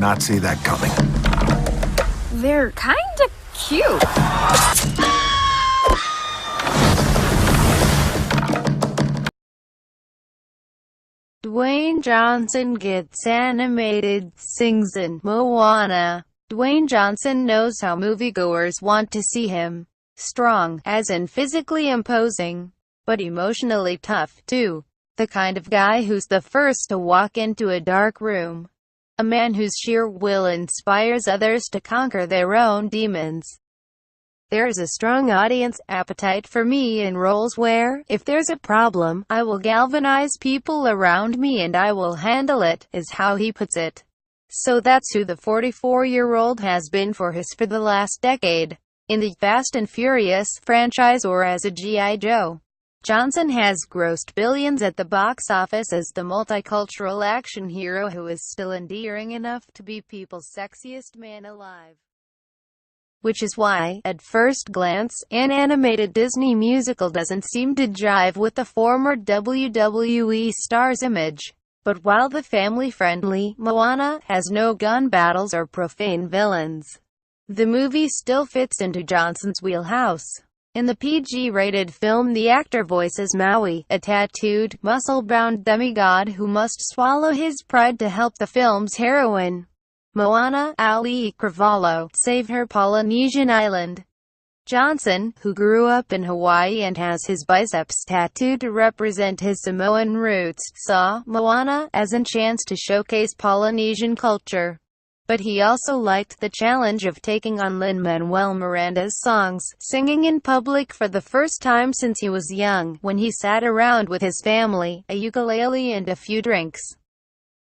not see that coming. They're kinda cute. Dwayne Johnson gets animated, sings in Moana. Dwayne Johnson knows how moviegoers want to see him. Strong, as in physically imposing, but emotionally tough, too. The kind of guy who's the first to walk into a dark room. A man whose sheer will inspires others to conquer their own demons. There's a strong audience appetite for me in roles where, if there's a problem, I will galvanize people around me and I will handle it, is how he puts it. So that's who the 44-year-old has been for the last decade. In the Fast and Furious franchise or as a G.I. Joe. Johnson has grossed billions at the box office as the multicultural action hero who is still endearing enough to be people's sexiest man alive. Which is why, at first glance, an animated Disney musical doesn't seem to jive with the former WWE star's image. But while the family-friendly Moana has no gun battles or profane villains, the movie still fits into Johnson's wheelhouse. In the PG-rated film, the actor voices Maui, a tattooed, muscle-bound demigod who must swallow his pride to help the film's heroine, Moana, Ali Cravalho, save her Polynesian island. Johnson, who grew up in Hawaii and has his biceps tattooed to represent his Samoan roots, saw Moana as a chance to showcase Polynesian culture. But he also liked the challenge of taking on Lin-Manuel Miranda's songs, singing in public for the first time since he was young, when he sat around with his family, a ukulele and a few drinks.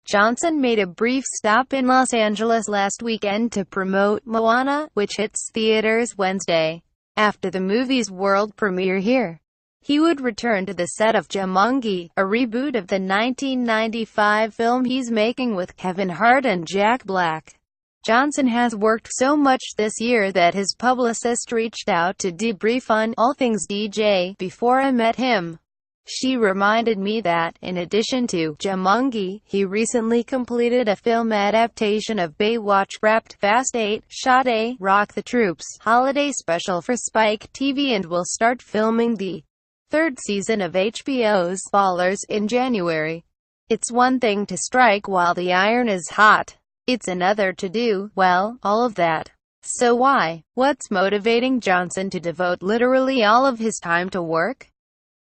Johnson made a brief stop in Los Angeles last weekend to promote Moana, which hits theaters Wednesday. After the movie's world premiere here, he would return to the set of Jumanji, a reboot of the 1995 film he's making with Kevin Hart and Jack Black. Johnson has worked so much this year that his publicist reached out to debrief on all things DJ before I met him. She reminded me that, in addition to Jumanji, he recently completed a film adaptation of Baywatch wrapped Fast 8, Shot A, Rock the Troops holiday special for Spike TV and will start filming the third season of HBO's Ballers in January. It's one thing to strike while the iron is hot. It's another to do, well, all of that. So why? What's motivating Johnson to devote literally all of his time to work?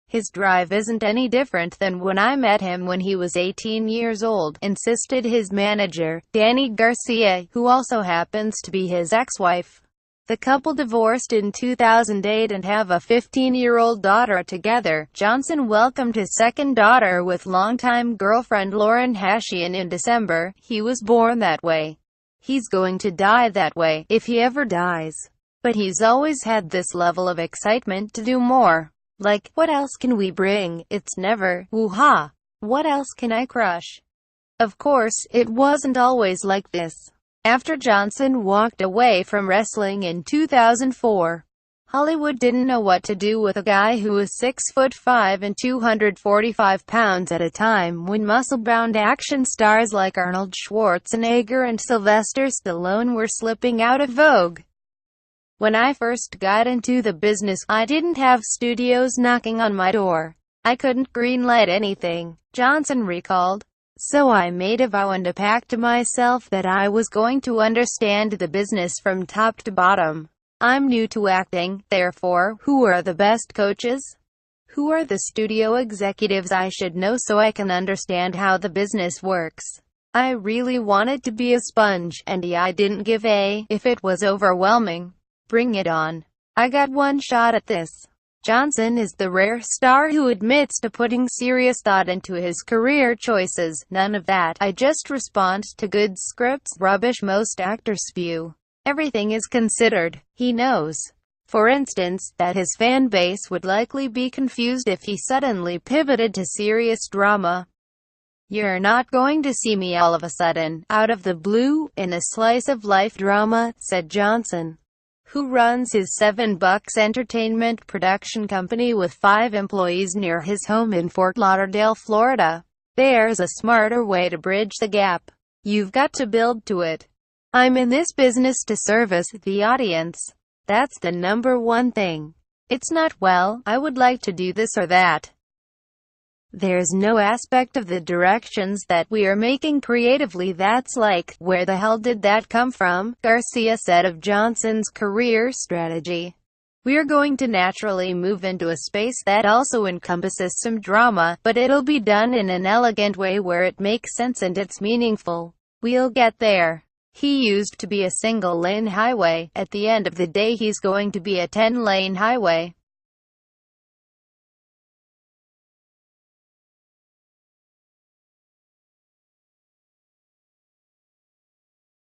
His drive isn't any different than when I met him when he was 18 years old, insisted his manager, Danny Garcia, who also happens to be his ex-wife. The couple divorced in 2008 and have a 15-year-old daughter together. Johnson welcomed his second daughter with longtime girlfriend Lauren Hashian in December. He was born that way. He's going to die that way, if he ever dies. But he's always had this level of excitement to do more. Like, what else can we bring? It's never, woo-ha, what else can I crush? Of course, it wasn't always like this. After Johnson walked away from wrestling in 2004, Hollywood didn't know what to do with a guy who was 6'5" and 245 pounds at a time when muscle-bound action stars like Arnold Schwarzenegger and Sylvester Stallone were slipping out of vogue. When I first got into the business, I didn't have studios knocking on my door. I couldn't greenlight anything, Johnson recalled. So I made a vow and a pact to myself that I was going to understand the business from top to bottom. I'm new to acting, therefore, who are the best coaches? Who are the studio executives I should know so I can understand how the business works? I really wanted to be a sponge, and I didn't give a if it was overwhelming. Bring it on. I got one shot at this. Johnson is the rare star who admits to putting serious thought into his career choices. None of that "I just respond to good scripts" rubbish most actors spew. Everything is considered. He knows, for instance, that his fan base would likely be confused if he suddenly pivoted to serious drama. "You're not going to see me all of a sudden, out of the blue, in a slice-of-life drama," said Johnson, who runs his $7 entertainment production company with 5 employees near his home in Fort Lauderdale, Florida. There's a smarter way to bridge the gap. You've got to build to it. I'm in this business to service the audience. That's the number one thing. It's not, well, I would like to do this or that. There's no aspect of the directions that we are making creatively that's like, where the hell did that come from? Garcia said of Johnson's career strategy. We're going to naturally move into a space that also encompasses some drama, but it'll be done in an elegant way where it makes sense and it's meaningful. We'll get there. He used to be a single-lane highway. At the end of the day he's going to be a 10-lane highway.